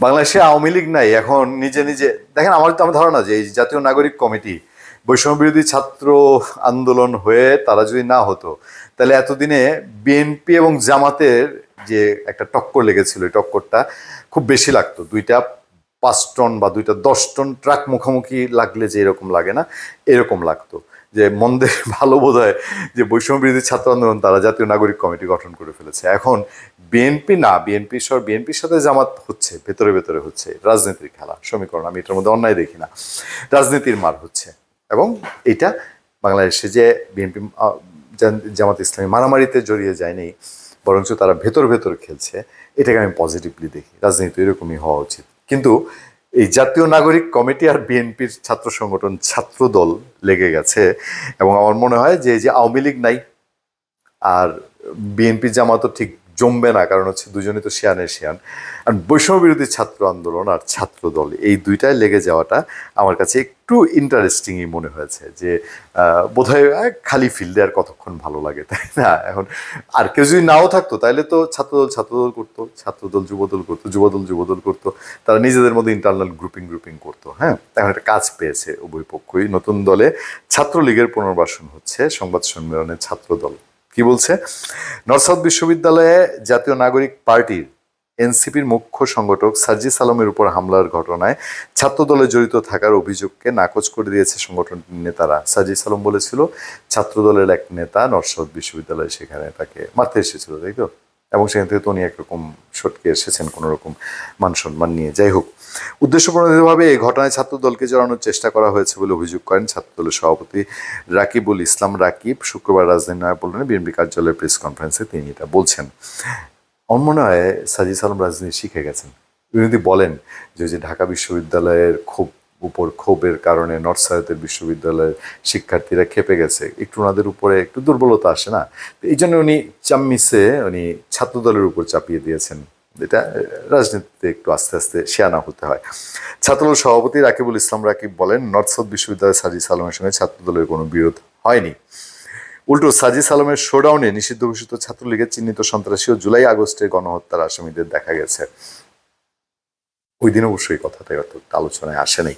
বাংলাদেশে আওয়ামী লীগ নাই এখন নিজে নিজে দেখেন। আমার ধারণা যে এই জাতীয় নাগরিক কমিটি বৈষম্য বিরোধী ছাত্র আন্দোলন হয়ে তারা যদি না হতো তাহলে এতদিনে বিএনপি এবং জামাতের যে একটা টক্কর লেগেছিল, এই টক্করটা খুব বেশি লাগতো। দুইটা 5 টন বা দুইটা 10 টন ট্রাক মুখোমুখি লাগলে যে এরকম লাগে না, এরকম লাগতো। যে মন্দের ভালো বোধ হয় যে বৈষম্য বিরোধী ছাত্র আন্দোলন তারা জাতীয় নাগরিক কমিটি গঠন করে ফেলেছে। এখন বিএনপির সাথে জামাত হচ্ছে, ভেতরে ভেতরে হচ্ছে রাজনীতির খেলা, সমীকরণ। আমি এটার মধ্যে অন্যায় দেখি না, রাজনীতির মার হচ্ছে। এবং এটা বাংলাদেশে যে বিএনপি জামাত ইসলামী মারামারিতে জড়িয়ে যায়নি, বরঞ্চ তারা ভেতর ভেতর খেলছে, এটাকে আমি পজিটিভলি দেখি। রাজনীতি এরকমই হওয়া উচিত। কিন্তু এই জাতীয় নাগরিক কমিটি আর বিএনপির ছাত্র সংগঠন ছাত্র দল লেগে গেছে। এবং আমার মনে হয় যে আওয়ামী লীগ নাই আর বিএনপি জামাতও ঠিক জমবে না, কারণ হচ্ছে দুজনই তো শিয়ানের শিয়ান। আর বৈষম্য বিরোধী ছাত্র আন্দোলন আর ছাত্র দল এই দুইটায় লেগে যাওয়াটা আমার কাছে একটু ইন্টারেস্টিংই মনে হয়েছে। যে বোধহয় খালি ফিল্ডে আর কতক্ষণ ভালো লাগে, তাই না? এখন আর কেউ যদি নাও থাকতো তাহলে তো ছাত্রদল করতো, ছাত্রদল যুবদল করতো, যুবদল করতো, তারা নিজেদের মধ্যে ইন্টারনাল গ্রুপিং করতো। হ্যাঁ, এখন একটা কাজ পেয়েছে উভয় পক্ষই। নতুন দলে ছাত্রলীগের পুনর্বাসন হচ্ছে। সংবাদ সম্মেলনে ছাত্রদল কি বলছে? নর্থ সাউথ বিশ্ববিদ্যালয়ে জাতীয় নাগরিক পার্টির এনসিপির মুখ্য সংগঠক সার্জিস আলমের উপর হামলার ঘটনায় ছাত্রদলে জড়িত থাকার অভিযোগকে নাকচ করে দিয়েছে সংগঠনটির নেতারা। সার্জিস আলম বলেছিল ছাত্রদলের এক নেতা নর্থ সাউথ বিশ্ববিদ্যালয়ে সেখানে তাকে মারতে এসেছিল, তাই তো? এবং সেখান থেকে তো উনি একরকম সটকে এসেছেন কোনো রকম মান সম্মান নিয়ে। যাই হোক, উদ্দেশ্যপ্রণোদিতভাবে এই ঘটনায় ছাত্রদলকে জড়ানোর চেষ্টা করা হয়েছে বলে অভিযোগ করেন ছাত্রদলের সভাপতি রাকিবুল ইসলাম রাকিব। শুক্রবার রাজধানী নয়াপল্টনে বিএনপি কার্যালয়ের প্রেস কনফারেন্সে তিনি এটা বলছেন। আমার মনে হয় সার্জিস আলম রাজনীতি শিখে গেছেন। উনি যদি বলেন যে ঢাকা বিশ্ববিদ্যালয়ের ক্ষোভের কারণে নর্থ সাউথের বিশ্ববিদ্যালয়ের শিক্ষার্থীরা খেপে গেছে, একটু ওনাদের উপরে একটু দুর্বলতা আসে না? এই জন্য উনি উনি ছাত্রদলের উপর চাপিয়ে দিয়েছেন। এটা রাজনীতিতে একটু আস্তে আস্তে শেয়ানা হতে হয়। ছাত্রদল সভাপতি রাকিবুল ইসলাম রাকিব বলেন, নর্থ সাউথ বিশ্ববিদ্যালয়ের সার্জিস আলমের সঙ্গে ছাত্রদলের কোনো বিরোধ হয়নি। উল্টো সার্জিস আলমের শোডাউনে নিষিদ্ধ ঘোষিত ছাত্রলীগের চিহ্নিত সন্ত্রাসী ও জুলাই আগস্টের গণহত্যার আসামিদের দেখা গেছে। ওই দিন অবশ্যই কথাটাই অত আলোচনায় আসে নাই।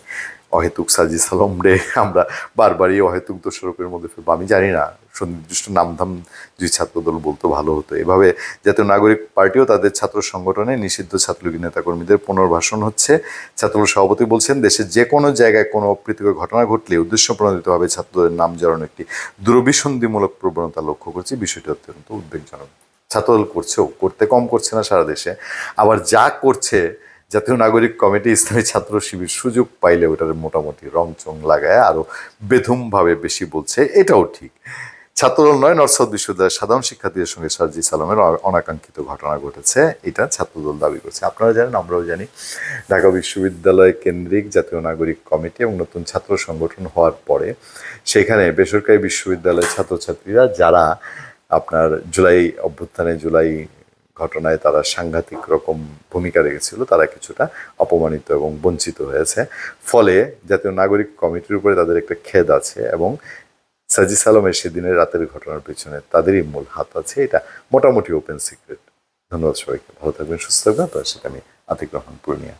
অহেতুক সার্জিস আলম রে আমরা বারবারই অহেতুক দোষারোপের মধ্যে ফেলবো। আমি জানি না, সুনির্দিষ্ট নামধাম যদি ছাত্রদল বলতো ভালো হতো। এভাবে জাতীয় নাগরিক পার্টিও তাদের ছাত্র সংগঠনে নিষিদ্ধ ছাত্রলীগের নেতাকর্মীদের পুনর্বাসন হচ্ছে। ছাত্রদল সভাপতি বলছেন, দেশের যে কোনো জায়গায় কোনো অপ্রীতিকর ঘটনা ঘটলে উদ্দেশ্যপ্রণোদিতভাবে ছাত্রদের নাম জড়ানো একটি দুরভিসন্ধিমূলক প্রবণতা লক্ষ্য করছি। বিষয়টি অত্যন্ত উদ্বেগজনক। ছাত্রদল করতে কম করছে না সারা দেশে, আবার যা করছে জাতীয় নাগরিক কমিটি, ইসলামী ছাত্র শিবির সুযোগ পাইলে ওটার মোটামুটি রংচং লাগায় আরো বেধুমভাবে বেশি বলছে, এটাও ঠিক। ছাত্রদল নয়, নর্থ সাউথ বিশ্ববিদ্যালয়ের সাধারণ শিক্ষার্থীদের সঙ্গে সার্জিস আলমের অনাকাঙ্ক্ষিত ঘটনা ঘটেছে, এটা ছাত্রদল দাবি করছে। আপনারা জানেন, আমরাও জানি, ঢাকা বিশ্ববিদ্যালয় কেন্দ্রিক জাতীয় নাগরিক কমিটি এবং নতুন ছাত্র সংগঠন হওয়ার পরে সেখানে বেসরকারি বিশ্ববিদ্যালয়ের ছাত্রছাত্রীরা যারা আপনার জুলাই ঘটনায় তারা সাংঘাতিক রকম ভূমিকা রেখেছিল, তারা কিছুটা অপমানিত এবং বঞ্চিত হয়েছে। ফলে জাতীয় নাগরিক কমিটির উপরে তাদের একটা খেদ আছে এবং সার্জিস আলমের সেদিনের রাতের ঘটনার পেছনে তাদেরই মূল হাত আছে। এটা মোটামুটি ওপেন সিক্রেট। ধন্যবাদ সবাইকে, ভালো থাকবেন, সুস্থ থাকবেন। তো সেখানে আতিক রহমান পূর্ণিয়া।